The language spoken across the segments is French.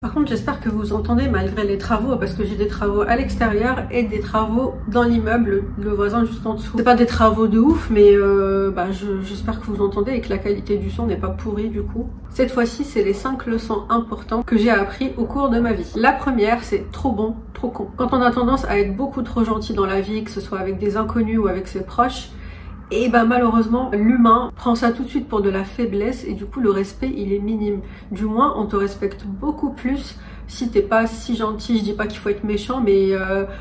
Par contre, j'espère que vous entendez malgré les travaux, parce que j'ai des travaux à l'extérieur et des travaux dans l'immeuble, le voisin juste en dessous. C'est pas des travaux de ouf, mais j'espère que vous entendez et que la qualité du son n'est pas pourrie du coup. Cette fois-ci, c'est les 5 leçons importantes que j'ai appris au cours de ma vie. La première, c'est trop bon, trop con. Quand on a tendance à être beaucoup trop gentil dans la vie, que ce soit avec des inconnus ou avec ses proches, et malheureusement, l'humain prend ça tout de suite pour de la faiblesse et du coup le respect il est minime. Du moins on te respecte beaucoup plus si t'es pas si gentil. Je dis pas qu'il faut être méchant, mais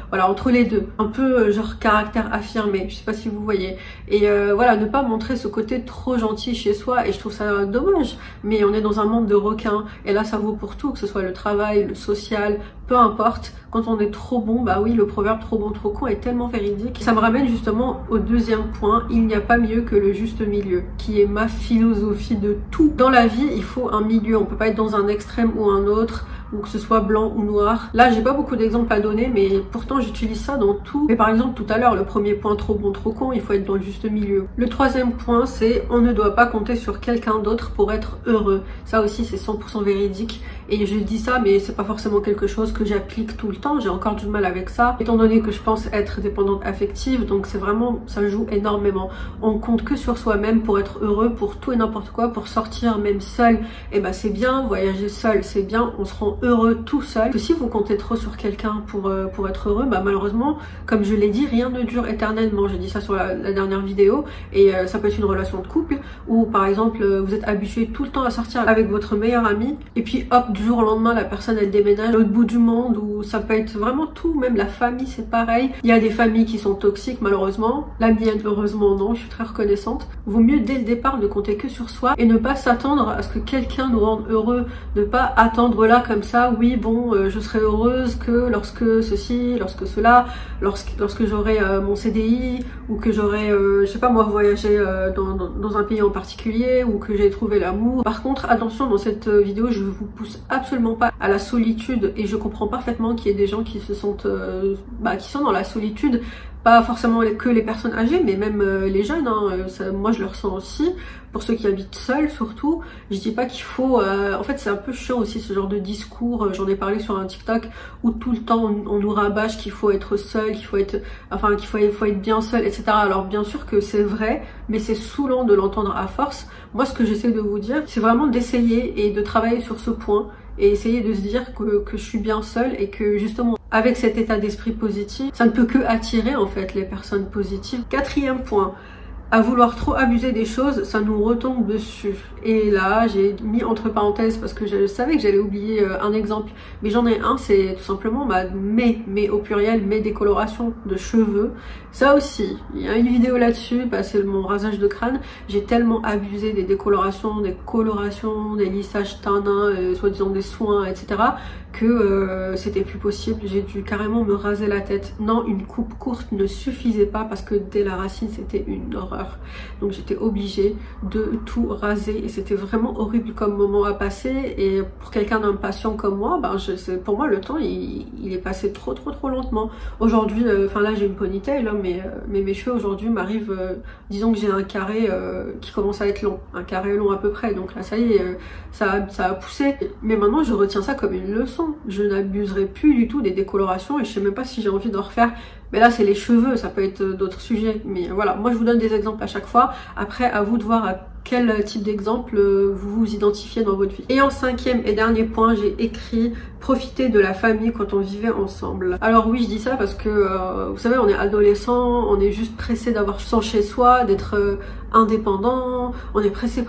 voilà, entre les deux. Un peu genre caractère affirmé, je sais pas si vous voyez. Et voilà, ne pas montrer ce côté trop gentil chez soi, et je trouve ça dommage. Mais on est dans un monde de requins, et là ça vaut pour tout, que ce soit le travail, le social, peu importe. Quand on est trop bon, bah oui, le proverbe trop bon, trop con est tellement véridique. Ça me ramène justement au deuxième point, il n'y a pas mieux que le juste milieu, qui est ma philosophie de tout. Dans la vie, il faut un milieu, on peut pas être dans un extrême ou un autre, ou que ce soit blanc ou noir. Là, j'ai pas beaucoup d'exemples à donner, mais pourtant j'utilise ça dans tout. Mais par exemple, tout à l'heure, le premier point, trop bon, trop con, il faut être dans le juste milieu. Le troisième point, c'est on ne doit pas compter sur quelqu'un d'autre pour être heureux. Ça aussi, c'est 100% véridique. Et je dis ça, mais c'est pas forcément quelque chose que j'applique tout le temps. J'ai encore du mal avec ça, étant donné que je pense être dépendante affective. Donc c'est vraiment, ça joue énormément. On compte que sur soi-même pour être heureux, pour tout et n'importe quoi, pour sortir même seul. Et bah c'est bien, voyager seul, c'est bien. On se rend heureux tout seul. Que si vous comptez trop sur quelqu'un pour être heureux, bah malheureusement, comme je l'ai dit, rien ne dure éternellement. J'ai dit ça sur la dernière vidéo. Et ça peut être une relation de couple où par exemple vous êtes habitué tout le temps à sortir avec votre meilleur ami et puis hop, du jour au lendemain la personne elle déménage à l'autre bout du monde, ou ça peut être vraiment tout, même la famille c'est pareil. Il y a des familles qui sont toxiques malheureusement, la mienne heureusement non, je suis très reconnaissante. Vaut mieux dès le départ ne compter que sur soi et ne pas s'attendre à ce que quelqu'un nous rende heureux, ne pas attendre là comme ça, oui bon je serai heureuse que lorsque ceci, lorsque cela, lorsque j'aurai mon CDI, ou que j'aurai je sais pas moi voyagé dans un pays en particulier, ou que j'ai trouvé l'amour. Par contre attention, dans cette vidéo je vous pousse absolument pas à la solitude, et je comprends parfaitement qu'il y ait des gens qui se sentent qui sont dans la solitude, pas forcément que les personnes âgées mais même les jeunes hein. Moi je le ressens aussi, pour ceux qui habitent seuls surtout. Je dis pas qu'il faut en fait c'est un peu chiant aussi ce genre de discours, j'en ai parlé sur un TikTok où tout le temps on nous rabâche qu'il faut être seul, qu'il faut être bien seul, etc. Alors bien sûr que c'est vrai, mais c'est saoulant de l'entendre à force. Moi ce que j'essaie de vous dire, c'est vraiment d'essayer et de travailler sur ce point, et essayer de se dire que je suis bien seule, et que justement avec cet état d'esprit positif, ça ne peut que attirer en fait les personnes positives. Quatrième point, à vouloir trop abuser des choses, ça nous retombe dessus. Et là, j'ai mis entre parenthèses parce que je savais que j'allais oublier un exemple, mais j'en ai un, c'est tout simplement mes au pluriel, mes décolorations de cheveux. Ça aussi, il y a une vidéo là-dessus, c'est mon rasage de crâne. J'ai tellement abusé des décolorations, des colorations, des lissages tanins, soi-disant des soins, etc. que c'était plus possible. J'ai dû carrément me raser la tête. Non, une coupe courte ne suffisait pas parce que dès la racine, c'était une horreur. Donc j'étais obligée de tout raser, et c'était vraiment horrible comme moment à passer. Et pour quelqu'un d'impatient comme moi, pour moi le temps il est passé trop lentement. Aujourd'hui, là j'ai une ponytail là, mais mes cheveux aujourd'hui m'arrivent, disons que j'ai un carré qui commence à être long, un carré long à peu près. Donc là ça y est, ça a poussé. Mais maintenant je retiens ça comme une leçon. Je n'abuserai plus du tout des décolorations, et je sais même pas si j'ai envie d'en refaire. Mais là c'est les cheveux, ça peut être d'autres sujets. Mais voilà, moi je vous donne des exemples à chaque fois. Après à vous de voir à quel type d'exemple vous vous identifiez dans votre vie. Et en cinquième et dernier point, j'ai écrit profiter de la famille quand on vivait ensemble. Alors oui, je dis ça parce que vous savez, on est adolescent, on est juste pressé d'avoir son chez soi, d'être indépendant, on est pressé,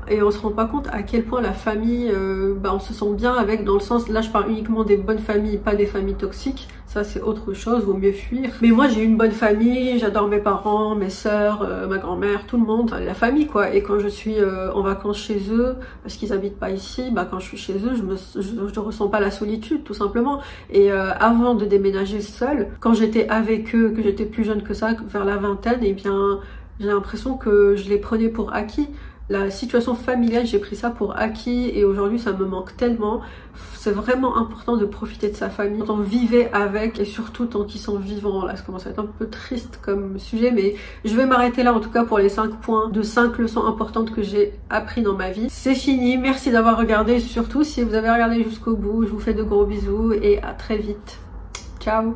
et on se rend pas compte à quel point la famille, on se sent bien avec, dans le sens, là je parle uniquement des bonnes familles, pas des familles toxiques. Ça c'est autre chose, vaut mieux fuir. Mais moi j'ai une bonne famille, j'adore mes parents, mes sœurs, ma grand-mère, tout le monde, la famille quoi. Et quand je suis en vacances chez eux, parce qu'ils habitent pas ici, quand je suis chez eux, je ressens pas la solitude tout simplement. Et avant de déménager seule, quand j'étais avec eux, que j'étais plus jeune que ça, vers la vingtaine, et bien j'ai l'impression que je les prenais pour acquis. La situation familiale, j'ai pris ça pour acquis et aujourd'hui ça me manque tellement. C'est vraiment important de profiter de sa famille, tant vivez avec et surtout tant qu'ils sont vivants. Là ça commence à être un peu triste comme sujet, mais je vais m'arrêter là en tout cas pour les 5 points de 5 leçons importantes que j'ai appris dans ma vie. C'est fini, merci d'avoir regardé, surtout si vous avez regardé jusqu'au bout, je vous fais de gros bisous et à très vite. Ciao.